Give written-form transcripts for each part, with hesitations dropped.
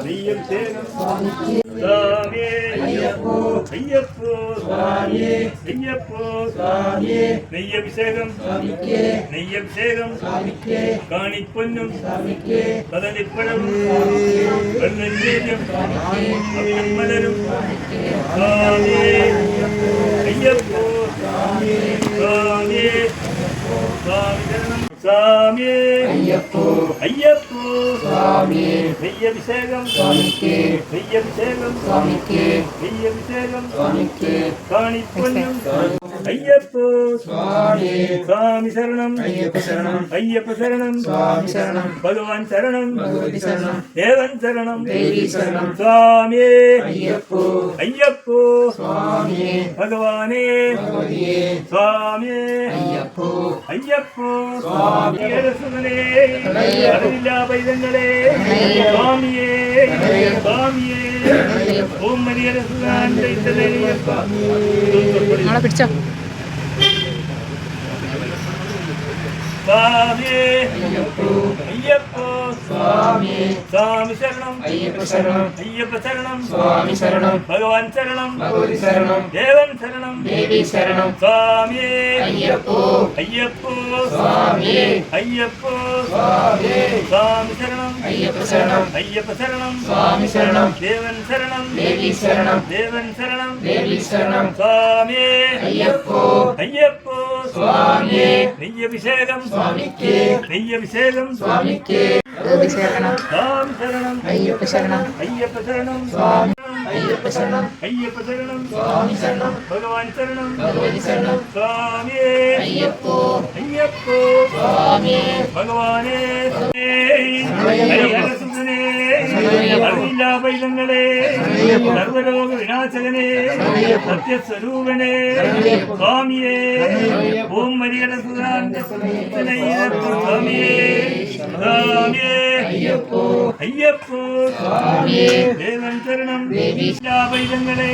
நெய்யபிஷேகம் சுவாமியே ஐயப்போ ஐயப்போ சுவாமியே ஐயப்போ சுவாமியே நெய்யபிஷேகம் சுவாமிக்கே நெய்யபிஷேகம் சுவாமிக்கே காணிப்பொன்னும் சுவாமிக்கே கதலிப்பழம் வெள்ளநீரம் சுவாமிக்கே மலரும் சுவாமியே ஐயப்போ சுவாமியே சுவாமியே சுவாமி சரணம் சுவாமியே ஐயப்போ ஐயப்போ சுவாமியே நெய்யபிஷேகம் சுவாமிக்கே நெய்யபிஷேகம் சுவாமிக்கே நெய்யபிஷேகம் சுவாமிக்கே காணிப்பொன்னும் ஐயப்போ சுவாமியே சுவாமி சரணம் ஐயப்ப சரணம் ஐயப்ப சரணம் சுவாமி சரணம் பகவான் சரணம் பகவதி சரணம் தேவன் சரணம் தேவி சரணம் சுவாமியே ஐயப்போ ஐயப்போ சுவாமியே பகவானே பகவதியே சுவாமியே ஐயப்போ ஐயப்போ சுவாமியே சுதனே அருளில்லா பைதங்களே சுவாமியே சுவாமியே ஓம் மரியர சுதான் தைத்தலே நாளை பிடிச்சா சுவாமியே ஐயப்போ சுவாமியே சுவாமி சரணம் ஐயப்ப சரணம் ஐயப்ப சரணம் சுவாமி சரணம் பகவான் சரணம் பகவதி சரணம் தேவன் சரணம் தேவி சரணம் சுவாமியே ஐயப்போ ஐயப்போ சுவாமியே ஐயப்போ சுவாமியே சுவாமி சரணம் ஐயப்ப சரணம் ஐயப்ப சரணம் சுவாமி சரணம் தேவன் சரணம் தேவி சரணம் தேவன் சரணம் தேவி சரணம் சுவாமியே ஐயப்போ ஐயப்போ சுவாமியே நெய்யபிஷேகம் சுவாமிக்கே நெய்யபிஷேகம் சுவாமிக்கே சரணம் சுவாமி சரணம் ஐயப்ப சரணம் ஐயப்ப சரணம் சுவாமி ஐயப்ப சரணம் ஐயப்ப சரணம் சுவாமி சரணம் பகவான் சரணம் பகவதி சரணம் சுவாமியே ஐயப்போ ஐயப்போ சுவாமியே பகவானே ஹரிஹர சுதனே அருளில்லா பைதங்களே சர்வலோக விநாசகனே சத்யஸ்வரூபனே சுவாமியே ஓம் ஹரிஹர சுதான் சுவாமியே சுவாமியே ஐயப்போ ஐயப்போ சுவாமியே தேவன் சரணம் தேவில்லா பைதங்களே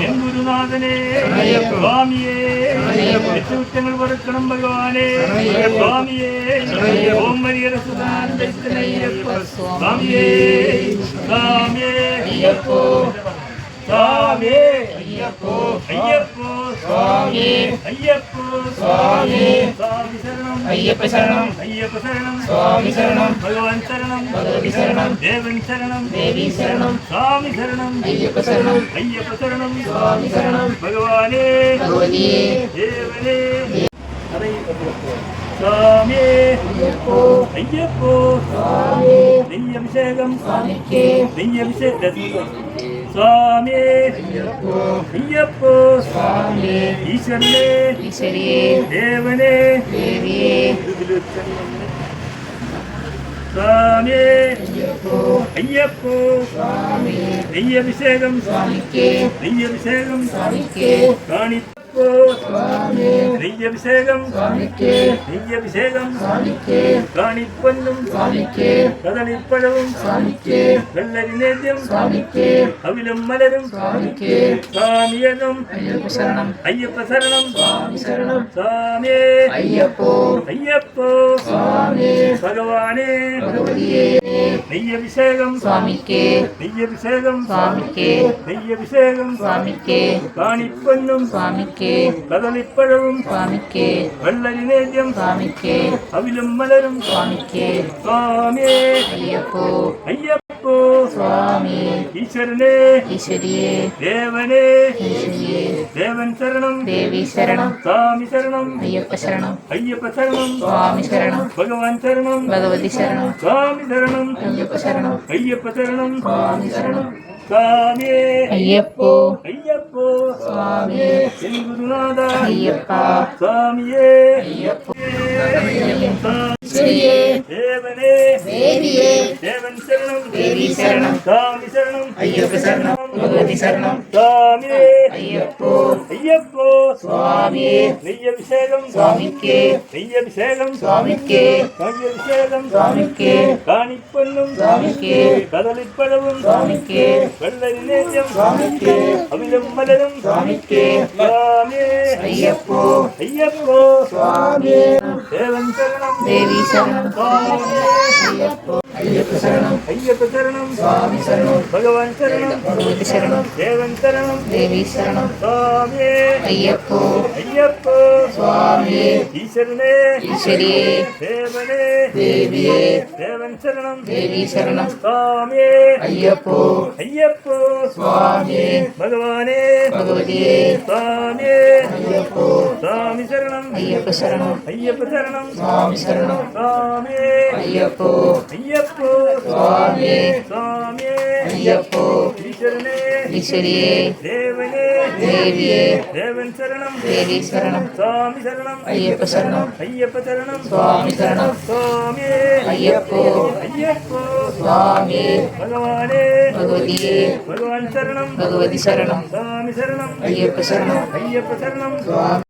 என் குருநாதனே சுவாமியே எட்டுத்தங்கள் பொறுக்கணும் பகவானே சுவாமியே ஓம் ஹரிஹர சுதான் சுவாமியே சுவாமியே ஐயப்போ சுவாமியே ஐயப்போ ஐயப்போ சுவாமியே ஐயப்போ சுவாமியே சுவாமி சரணம் ஐயப்ப சரணம் ஐயப்ப சரணம் சுவாமி சரணம் பகவான் சரணம் பகவதி சரணம் தேவன் சரணம் தேவி சரணம் சுவாமி சரணம் ஐயப்ப சரணம் ஐயப்ப சரணம் சுவாமி சரணம் பகவானே பகவதியே தேவனே சுவாமியே ஐயப்போ ஐயப்போ சுவாமியே நெய்யபிஷேகம் சுவாமிக்கே நெய்யபிஷேகம் சுவாமியே ஐயப்போ சுவாமியே ஈஸ்வரனே ஈஸ்வரியே தேவனே தேவியே சுவாமியே ஐயப்போ சுவாமியே நெய்யபிஷேகம் சுவாமிக்கே நெய்யபிஷேகம் சுவாமிக்கே காணிப்போ சுவாமியே நெய்யபிஷேகம் சுவாமிக்கே நெய்யபிஷேகம் சுவாமிக்கே காணிப்பொன்னும் சுவாமிக்கே கதலிப்பழவும் சுவாமிக்கே வெள்ளரி நேத்தியம் சுவாமிக்கே அவிலும் மலரும் சுவாமிக்கே சுவாமியனும் ஐயப்ப சரணம் ஐயப்ப சரணம் சுவாமி சரணம் சுவாமியே ஐயப்போ ஐயப்போ சுவாமியே பகவானே பகவதியே நெய்யபிஷேகம் சுவாமிக்கே நெய்யபிஷேகம் சுவாமிக்கே நெய்யபிஷேகம் சுவாமிக்கே காணிப்பொன்னும் சுவாமிக்கே கதலிப்பழவும் சுவாமிக்கே வெள்ளரி நேத்தியம் சுவாமிக்கே அவிலும் மலரும் சுவாமிக்கே சுவாமியே ஐயப்போ ஐயப்போ சுவாமியே ஈஸ்வரனே ஈஸ்வரியே தேவனே ஈஸ்வரியே தேவன் சரணம் தேவி சரணம் சுவாமி சரணம் ஐயப்ப சரணம் ஐயப்ப சரணம் சுவாமி சரணம் பகவான் சரணம் பகவதி சரணம் சுவாமி சரணம் ஐயப்ப சரணம் ஐயப்ப சரணம் சுவாமி சரணம் சுவாமியே ஐயப்போ ஐயப்போ சுவாமியே என் குருநாதா ஐயப்பா சுவாமியே ஐயப்போ ஈஸ்வரியே தேவனே தேவியே தேவன் சரணம் தேவி சரணம் சாமி சரணம் ஐயப்ப சரணம் பகவதி சரணம் சாமியே ஐயப்போ ஐயப்போ சுவாமியே நெய்யபிஷேகம் சுவாமிக்கே நெய்யபிஷேகம் சுவாமிக்கே நெய்யபிஷேகம் சுவாமிக்கே காணிப்பண்ணும் சுவாமிக்கே கதலிப்பழவும் சுவாமிக்கே வெள்ளரி நேயம் சுவாமிக்கே அமிலம் மலரும் சுவாமிக்கே சுவாமியே ஐயப்போ ஐயப்போ சுவாமியே தேவன் சரணம் தேவி சரணம் சுவாமியே ஐயப்போ ஐயப்ப சரணம் ஐயப்ப சரணம் சுவாமி சரணம் பகவான் சரணம் பகவதி சரணம் தேவன் சரணம் தேவி சரணம் சுவாமியே ஐயப்போ ஐயப்போ சுவாமியே ஈஸ்வரனே ஈஸ்வரியே தேவனே தேவியே தேவன் சரணம் தேவி சரணம் சுவாமியே ஐயப்போ ஐயப்போ சுவாமியே பகவானே பகவதியே சுவாமியே ஐயப்போ சுவாமி சரணம் ஐயப்ப சரணம் ஐயப்ப சரணம் சுவாமி சரணம் சுவாமியே ஐயப்போ ஐயப்போ சுவாமியே சுவாமியே ஐயப்போ ஈஸ்வரனே ஈஸ்வரியே தேவனே தேவியே தேவன் சரணம் தேவி சரணம் சுவாமி சரணம் ஐயப்ப சரணம் ஐயப்ப சரணம் சுவாமி சரணம் சுவாமியே ஐயப்போ ஐயப்போ சுவாமியே பகவானே பகவதியே பகவான் சரணம் பகவதி சரணம் சுவாமி சரணம் ஐயப்ப சரணம் ஐயப்ப சரணம் சுவாமி